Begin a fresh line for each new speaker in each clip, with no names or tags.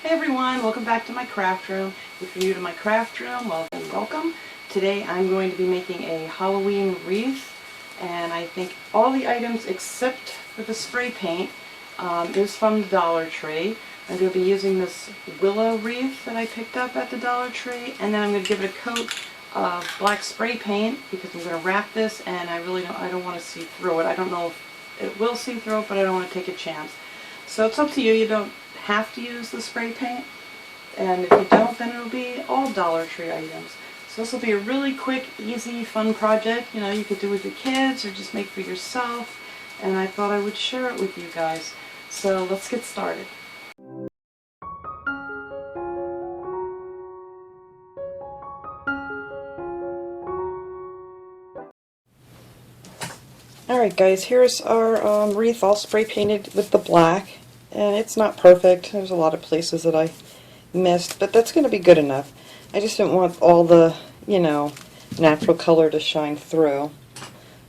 Hey everyone, welcome back to my craft room. If you're new to my craft room, welcome. Today I'm going to be making a Halloween wreath, and I think all the items except for the spray paint is from the Dollar Tree. I'm going to be using this willow wreath that I picked up at the Dollar Tree, and then I'm going to give it a coat of black spray paint because I'm going to wrap this, and I don't want to see through it. I don't know if it will see through it, but I don't want to take a chance. So it's up to you. You don't have to use the spray paint, and if you don't, then it'll be all Dollar Tree items. So this will be a really quick, easy, fun project. You know, you could do with your kids or just make for yourself, and I thought I would share it with you guys. So let's get started. Alright guys, here's our wreath all spray painted with the black, and it's not perfect. There's a lot of places that I missed, but that's going to be good enough. I just didn't want all the, natural color to shine through.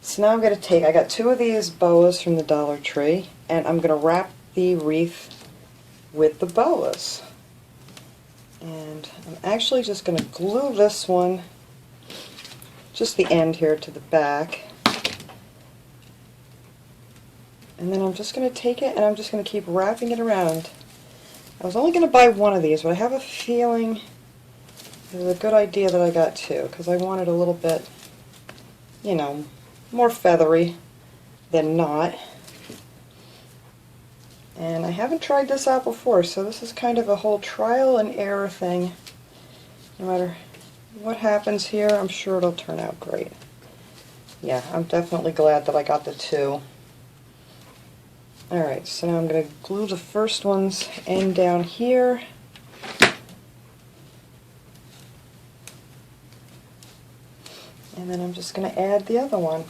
So now I'm going to take, I got two of these boas from the Dollar Tree, and I'm going to wrap the wreath with the boas. And I'm actually just going to glue this one, just the end here, to the back. And then I'm just going to take it and I'm just going to keep wrapping it around. I was only going to buy one of these, but I have a feeling it was a good idea that I got two, because I wanted a little bit, more feathery than not. And I haven't tried this out before, so this is kind of a whole trial and error thing. No matter what happens here, I'm sure it'll turn out great. Yeah, I'm definitely glad that I got the two. Alright, so now I'm going to glue the first one's end down here. And then I'm just going to add the other one.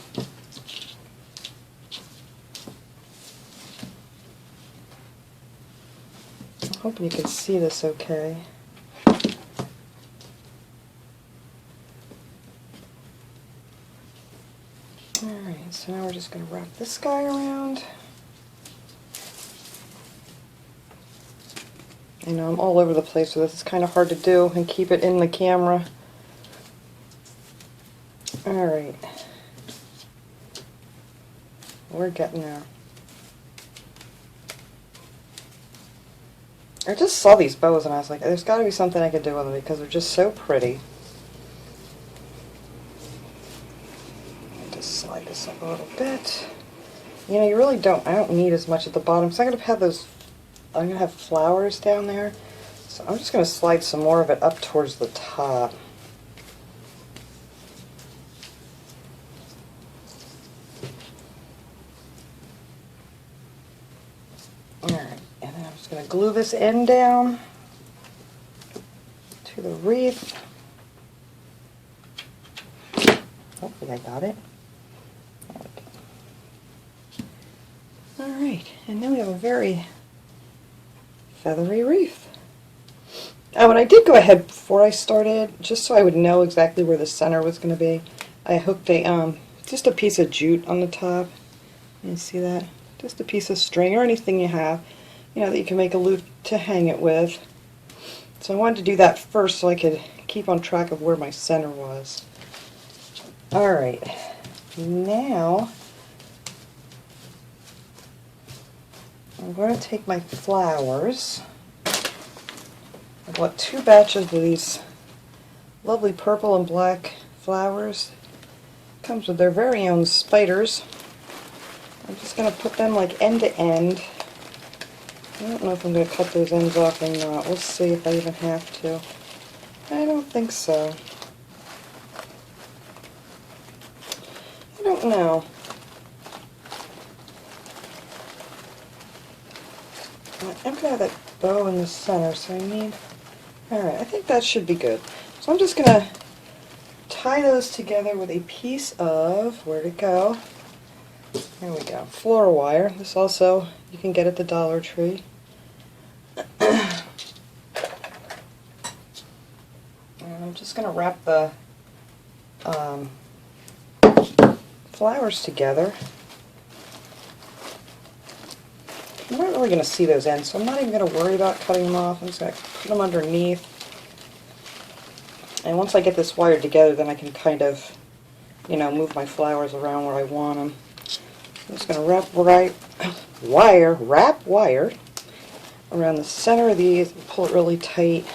I'm hoping you can see this okay. Alright, so now we're just going to wrap this guy around. I know I'm all over the place with this. It's kind of hard to do and keep it in the camera. Alright. We're getting there. I just saw these bows and I was like, there's got to be something I could do with them because they're just so pretty. Just slide this up a little bit. You know, I don't need as much at the bottom because I'm going to have flowers down there, so I'm just going to slide some more of it up towards the top. Alright, and then I'm just going to glue this end down to the wreath. Hopefully I got it. Alright, and now we have a very feathery wreath. Oh, and I did go ahead before I started, just so I would know exactly where the center was going to be. I hooked just a piece of jute on the top. You see that? Just a piece of string or anything you have, that you can make a loop to hang it with. So I wanted to do that first so I could keep on track of where my center was. Alright, now I'm going to take my flowers. I bought two batches of these lovely purple and black flowers. Comes with their very own spiders. I'm just going to put them like end to end. I don't know if I'm going to cut those ends off or not. We'll see if I even have to. I don't think so. I don't know. I'm going to have that bow in the center, so I need... Alright, I think that should be good. So I'm just going to tie those together with a piece of... Where'd it go? There we go. Floral wire. This also you can get at the Dollar Tree. And I'm just going to wrap the flowers together. I'm not really going to see those ends, so I'm not even going to worry about cutting them off. I'm just going to put them underneath. And once I get this wired together, then I can kind of, you know, move my flowers around where I want them. I'm just going to wrap wire around the center of these and pull it really tight.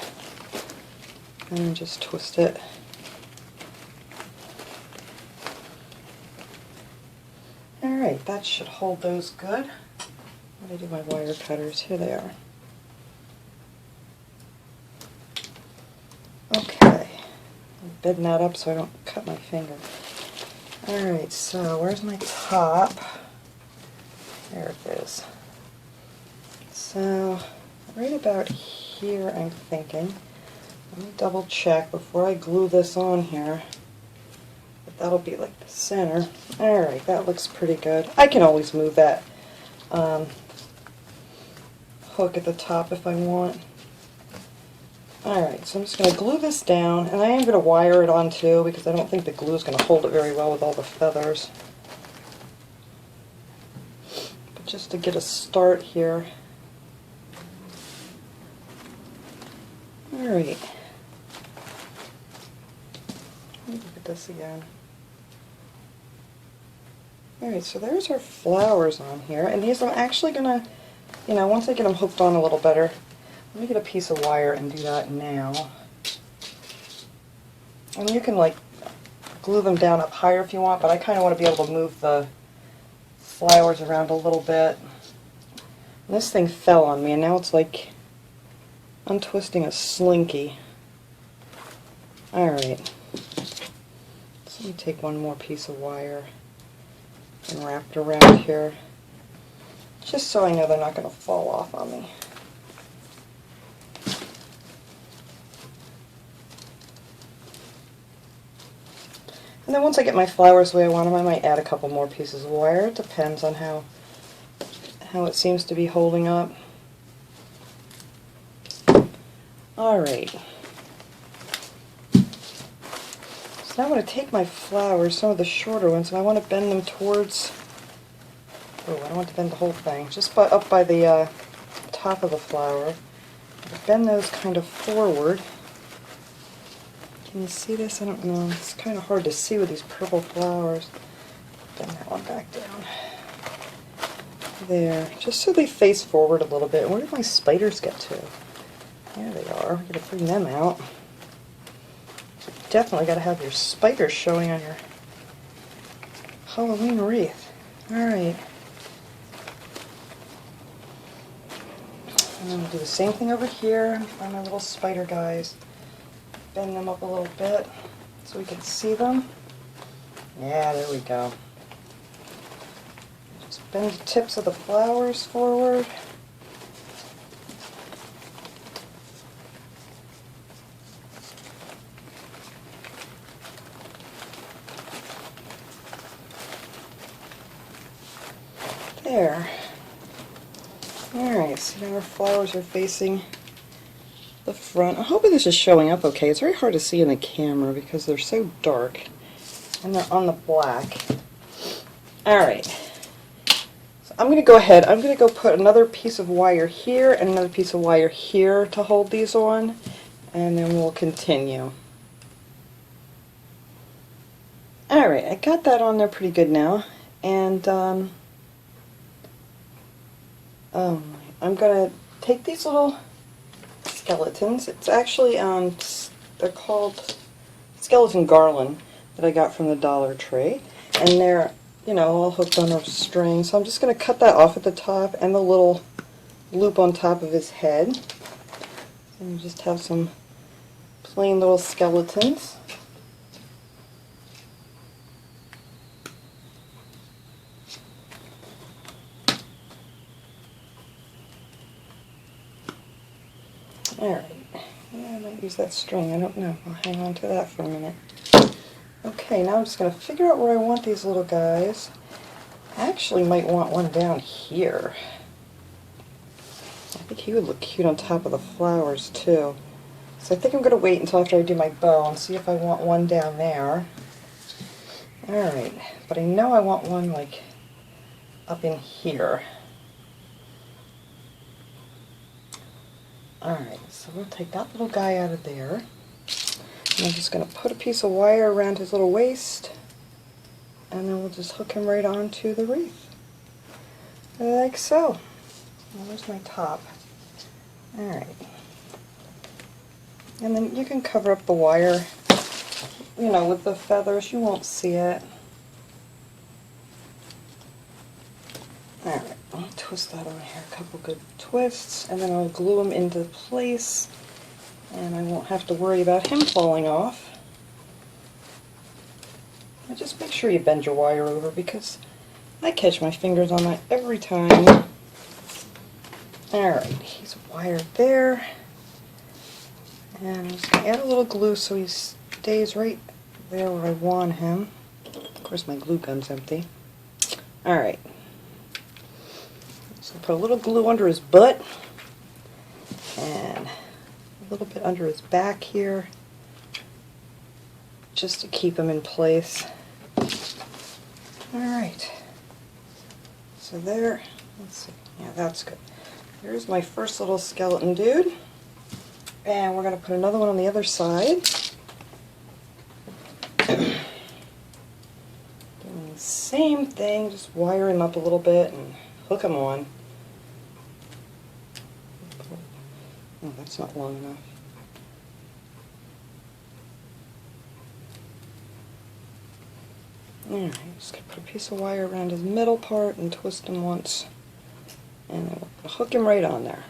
And then just twist it. Alright, that should hold those good. Where did I do my wire cutters? Here they are. Okay. I'm bending that up so I don't cut my finger. Alright, so where's my top? There it is. So, right about here I'm thinking. Let me double check before I glue this on here. But that'll be like the center. Alright, that looks pretty good. I can always move that hook at the top if I want. Alright, so I'm just going to glue this down, and I am going to wire it on too because I don't think the glue is going to hold it very well with all the feathers. But just to get a start here. Alright. Let me look at this again. Alright, so there's our flowers on here, and these I'm actually going to, you know, once I get them hooked on a little better, let me get a piece of wire and do that now. And you can like glue them down up higher if you want, but I kind of want to be able to move the flowers around a little bit. And this thing fell on me, and now it's like untwisting a slinky. Alright. So let me take one more piece of wire and wrap it around here, just so I know they're not going to fall off on me. And then once I get my flowers the way I want them, I might add a couple more pieces of wire. It depends on how it seems to be holding up. Alright. So now I'm going to take my flowers, some of the shorter ones, and I want to bend them towards... Oh, I don't want to bend the whole thing. Just up by the top of the flower. Bend those kind of forward. Can you see this? I don't know. It's kind of hard to see with these purple flowers. Bend that one back down. There. Just so they face forward a little bit. Where did my spiders get to? There they are. We're going to bring them out. Definitely got to have your spiders showing on your Halloween wreath. Alright. And then we'll do the same thing over here on my little spider guys. Bend them up a little bit so we can see them. Yeah, there we go. Just bend the tips of the flowers forward. There. Alright, so now our flowers are facing the front. I'm hoping this is showing up okay. It's very hard to see in the camera because they're so dark and they're on the black. Alright, so I'm going to go ahead, I'm going to go put another piece of wire here and another piece of wire here to hold these on, and then we'll continue. Alright, I got that on there pretty good now, and I'm going to take these little skeletons. It's actually, they're called skeleton garland that I got from the Dollar Tree, and they're, you know, all hooked on a string. So I'm just going to cut that off at the top and the little loop on top of his head, and just have some plain little skeletons. Alright, I might use that string, I don't know. I'll hang on to that for a minute. Okay, now I'm just going to figure out where I want these little guys. I actually might want one down here. I think he would look cute on top of the flowers too. So I think I'm going to wait until after I do my bow and see if I want one down there. Alright, but I know I want one like up in here. Alright, so we'll take that little guy out of there. And I'm just going to put a piece of wire around his little waist, and then we'll just hook him right onto the wreath. Like so. Now, there's my top. Alright. And then you can cover up the wire, you know, with the feathers. You won't see it. Alright, I'll twist that on here. A couple good twists, and then I'll glue him into place, and I won't have to worry about him falling off. And just make sure you bend your wire over, because I catch my fingers on that every time. Alright, he's wired there. And I'm just going to add a little glue so he stays right there where I want him. Of course my glue gun's empty. Alright. So put a little glue under his butt. And a little bit under his back here. Just to keep him in place. Alright. So there. Let's see. Yeah, that's good. Here's my first little skeleton dude. And we're going to put another one on the other side. Doing the same thing, just wire him up a little bit and hook him on. Oh, that's not long enough. Alright, just going to put a piece of wire around his middle part and twist him once. And then we'll hook him right on there.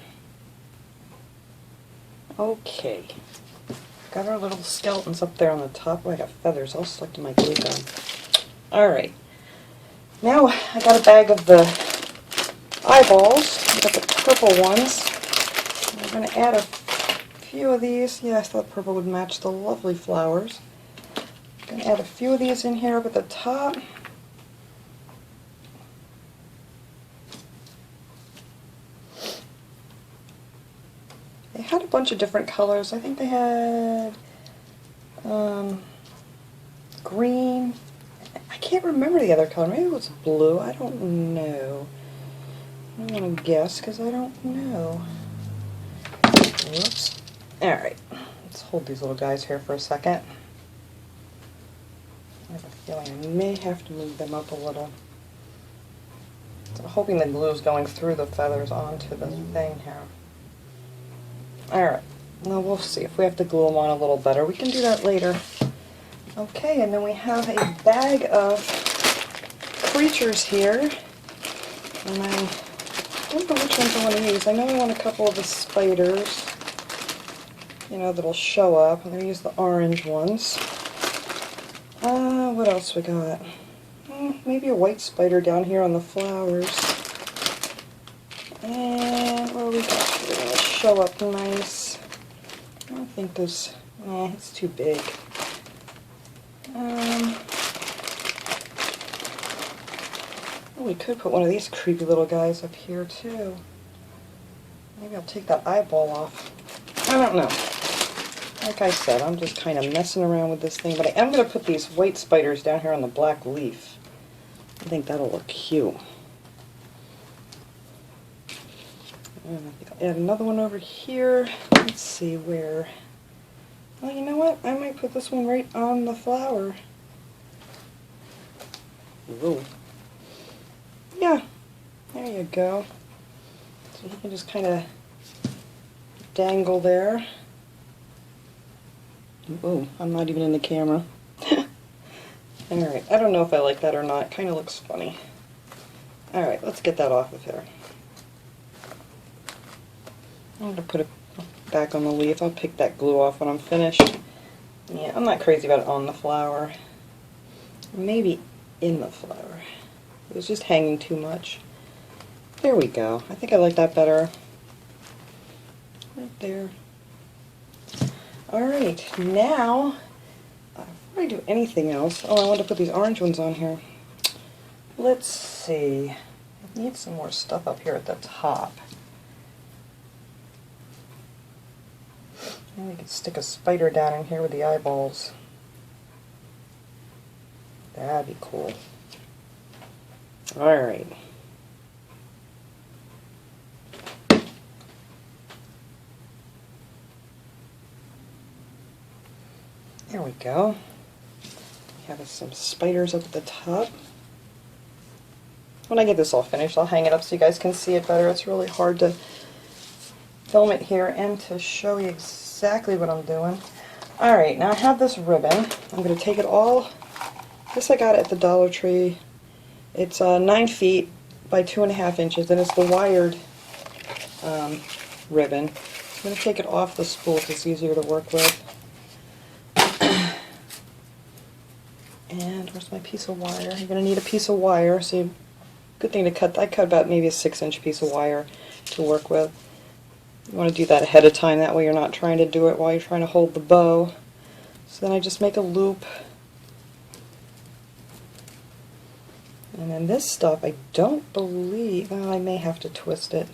Okay, got our little skeletons up there on the top. Oh, I got feathers all stuck to my glue gun. Alright, now I got a bag of the eyeballs. I got the purple ones. I'm going to add a few of these. Yeah, I thought purple would match the lovely flowers. I'm going to add a few of these in here up at the top. They had a bunch of different colors. I think they had green. I can't remember the other color. Maybe it was blue. I don't know. I don't want to guess because I don't know. Whoops. Alright. Let's hold these little guys here for a second. I have a feeling I may have to move them up a little. So I'm hoping the glue is going through the feathers onto the thing here. Alright, now we'll see if we have to glue them on a little better. We can do that later. Okay, and then we have a bag of creatures here. And I don't know which ones I want to use. I know I want a couple of the spiders, you know, that'll show up. I'm going to use the orange ones. What else we got? Maybe a white spider down here on the flowers. And what do we got here? It'll show up nice. I don't think those... it's too big. We could put one of these creepy little guys up here too. Maybe I'll take that eyeball off. I don't know. Like I said, I'm just kind of messing around with this thing, but I am going to put these white spiders down here on the black leaf. I think that'll look cute. And I think I'll add another one over here. Let's see where. Well, you know what? I might put this one right on the flower. Ooh. Yeah, there you go. So you can just kind of dangle there. Ooh, I'm not even in the camera. Alright, I don't know if I like that or not. Kind of looks funny. Alright, let's get that off of here. I'm going to put it back on the leaf. I'll pick that glue off when I'm finished. Yeah, I'm not crazy about it on the flower. Maybe in the flower. It was just hanging too much. There we go. I think I like that better. Right there. Alright, now, before I do anything else, I want to put these orange ones on here. Let's see. I need some more stuff up here at the top. Maybe we could stick a spider down in here with the eyeballs. That'd be cool. There we go. Have some spiders up at the top. When I get this all finished, I'll hang it up so you guys can see it better. It's really hard to film it here and to show you exactly what I'm doing. Alright, now I have this ribbon. I'm going to take it all. This I got at the Dollar Tree. It's 9 feet by 2.5 inches, and it's the wired ribbon. I'm going to take it off the spool so it's easier to work with. And where's my piece of wire? You're going to need a piece of wire. So good thing to cut. I cut about maybe a 6-inch piece of wire to work with. You want to do that ahead of time. That way you're not trying to do it while you're trying to hold the bow. So then I just make a loop. And then this stuff, I don't believe, well, I may have to twist it.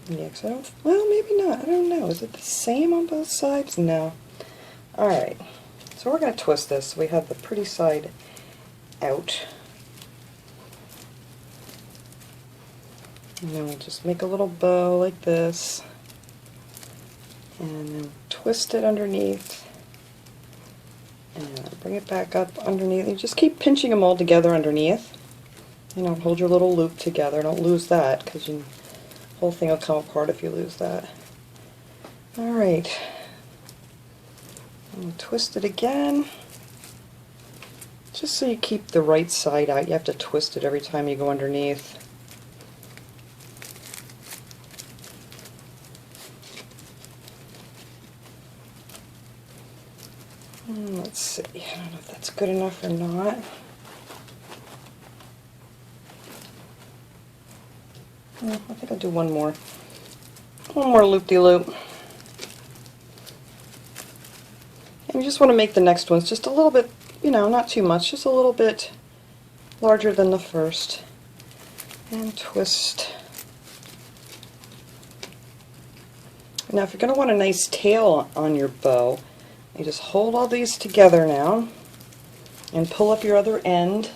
Yeah, 'cause I don't, well, maybe not. I don't know. Is it the same on both sides? No. Alright, so we're going to twist this. We have the pretty side out. And then we'll just make a little bow like this. And then twist it underneath. And bring it back up underneath. You just keep pinching them all together underneath. You know, hold your little loop together. Don't lose that, because the whole thing will come apart if you lose that. Alright. And twist it again. Just so you keep the right side out. You have to twist it every time you go underneath. Let's see. I don't know if that's good enough or not. I think I'll do one more. One more loop-de-loop. And you just want to make the next ones just a little bit, you know, not too much, just a little bit larger than the first. And twist. Now if you're going to want a nice tail on your bow, you just hold all these together now and pull up your other end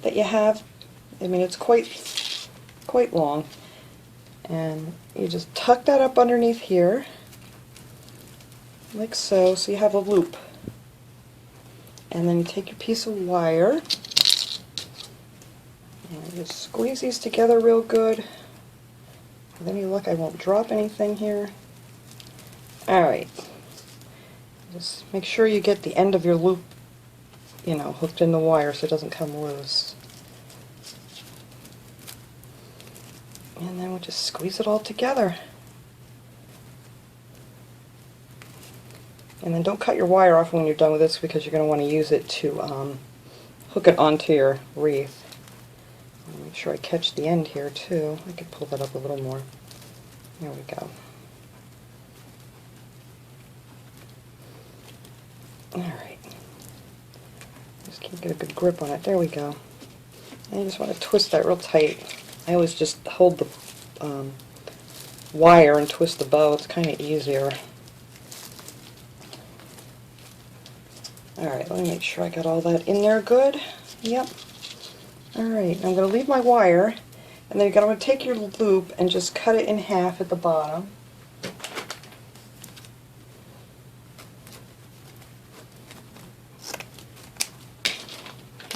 that you have. I mean, it's quite long. And you just tuck that up underneath here, like so, so you have a loop. And then you take your piece of wire and just squeeze these together real good. And then you look, I won't drop anything here. Alright. Just make sure you get the end of your loop, you know, hooked in the wire so it doesn't come loose. And then we'll just squeeze it all together. And then don't cut your wire off when you're done with this, because you're going to want to use it to hook it onto your wreath. Make sure I catch the end here too. I could pull that up a little more. There we go. Alright. Just keep get a good grip on it. There we go. And you just want to twist that real tight. I always just hold the wire and twist the bow. It's kind of easier. Alright, let me make sure I got all that in there good. Yep. Alright, I'm going to leave my wire, and then you're going to take your loop and just cut it in half at the bottom.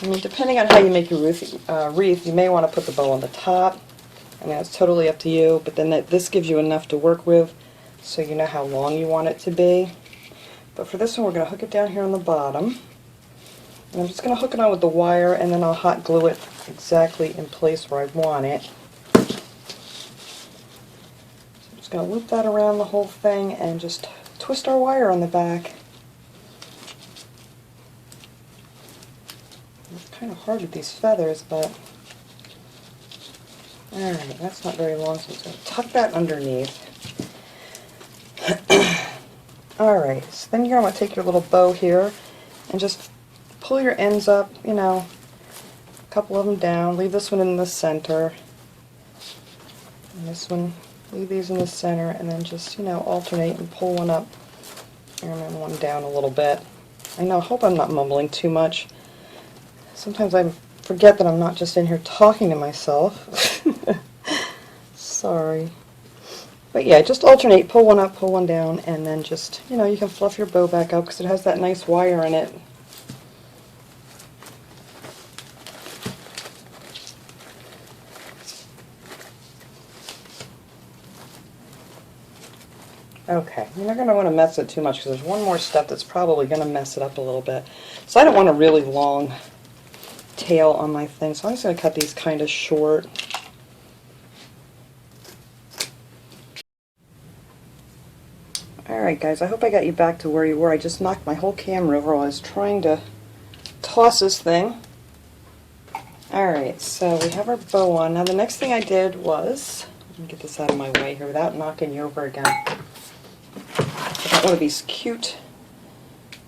I mean, depending on how you make your wreath, you may want to put the bow on the top. I mean, it's totally up to you, but then this gives you enough to work with, so you know how long you want it to be. But for this one, we're going to hook it down here on the bottom. And I'm just going to hook it on with the wire, and then I'll hot glue it exactly in place where I want it. So I'm just going to loop that around the whole thing and just twist our wire on the back. It's kind of hard with these feathers, but alright, that's not very long, so I'm just going to tuck that underneath. Alright, so then you're going to take your little bow here and just pull your ends up, you know, a couple of them down. Leave this one in the center. And this one, leave these in the center, and then just, you know, alternate and pull one up and then one down a little bit. I know, I hope I'm not mumbling too much. Sometimes I forget that I'm not just in here talking to myself. Sorry. But yeah, just alternate, pull one up, pull one down, and then just, you know, you can fluff your bow back up because it has that nice wire in it. Okay, you're not going to want to mess it too much because there's one more step that's probably going to mess it up a little bit. So I don't want a really long tail on my thing, so I'm just going to cut these kind of short. Alright guys, I hope I got you back to where you were. I just knocked my whole camera over while I was trying to toss this thing. Alright, so we have our bow on. Now the next thing I did was, let me get this out of my way here without knocking you over again. I got one of these cute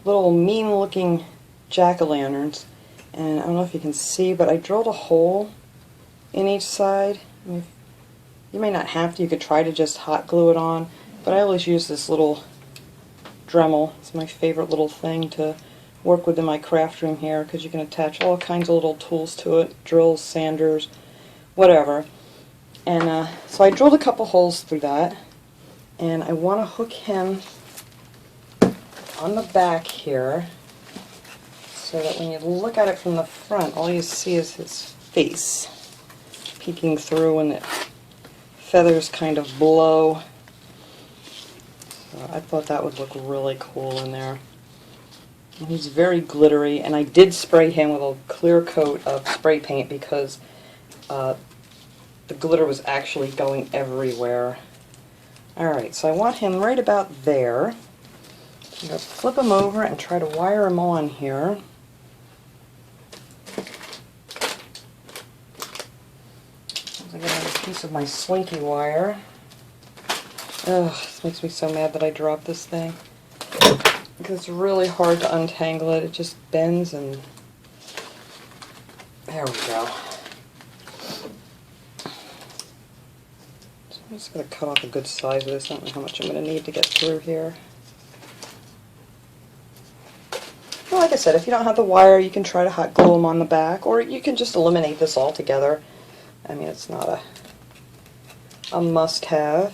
little mean looking jack-o'-lanterns, and I don't know if you can see, but I drilled a hole in each side. I mean, you may not have to, you could try to just hot glue it on, but I always use this little Dremel. It's my favorite little thing to work with in my craft room here because you can attach all kinds of little tools to it, drills, sanders, whatever. And so I drilled a couple holes through that, and I want to hook him on the back here so that when you look at it from the front, all you see is his face peeking through and the feathers kind of blow. So I thought that would look really cool in there. And he's very glittery, and I did spray him with a clear coat of spray paint because the glitter was actually going everywhere. Alright, so I want him right about there. I'm going to flip him over and try to wire him on here. I get another piece of my slinky wire. Ugh, this makes me so mad that I dropped this thing. Because it's really hard to untangle it. It just bends and... There we go. So I'm just going to cut off a good size of this. I don't know how much I'm going to need to get through here. Well, like I said, if you don't have the wire, you can try to hot glue them on the back, or you can just eliminate this altogether. I mean, it's not a must-have.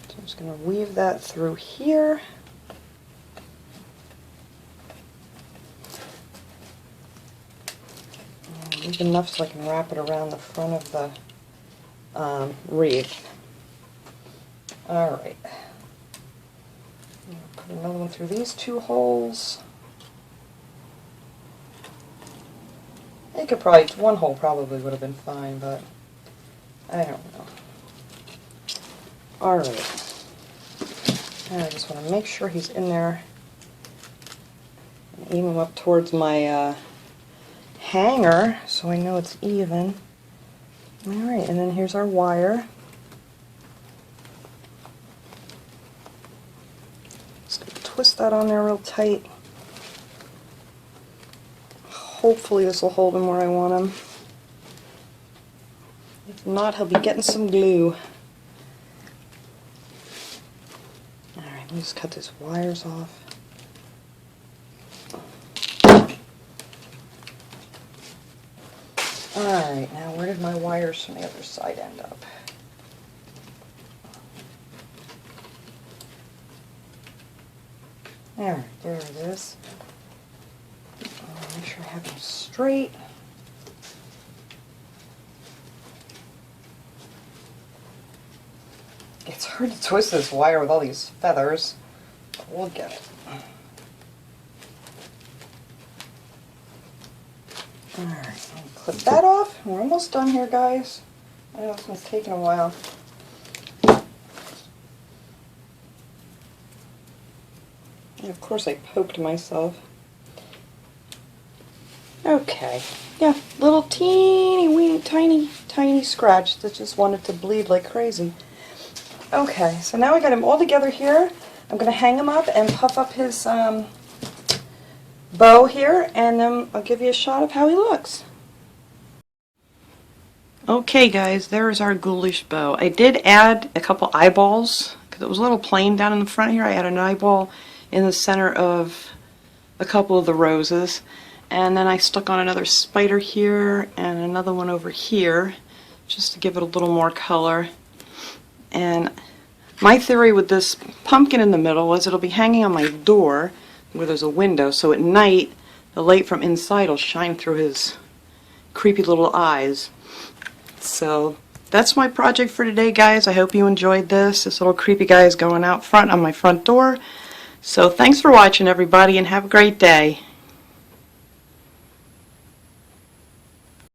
So I'm just going to weave that through here. And leave enough so I can wrap it around the front of the wreath. Alright. Put another one through these two holes. You could probably, one hole probably would have been fine, but I don't know. Alright. I just want to make sure he's in there. Aim him up towards my hanger so I know it's even. Alright, and then here's our wire. Just going to twist that on there real tight. Hopefully this will hold him where I want him. If not, he'll be getting some glue. Alright, let me just cut these wires off. Alright, now where did my wires from the other side end up? There it is. Make sure I have them straight. It's hard to twist this wire with all these feathers, but we'll get it. Alright, I'll clip that off. We're almost done here, guys. I know this one's taking a while. And of course I poked myself. Okay, yeah, little teeny weeny tiny scratch that just wanted to bleed like crazy. Okay, so now we got him all together here. I'm going to hang him up and puff up his bow here, and then I'll give you a shot of how he looks. Okay guys, there's our ghoulish bow. I did add a couple eyeballs because it was a little plain down in the front here. I added an eyeball in the center of a couple of the roses. And then I stuck on another spider here and another one over here just to give it a little more color. And my theory with this pumpkin in the middle was it'll be hanging on my door where there's a window, so at night the light from inside will shine through his creepy little eyes. So that's my project for today, guys. I hope you enjoyed this. This little creepy guy is going out front on my front door. So thanks for watching, everybody, and have a great day.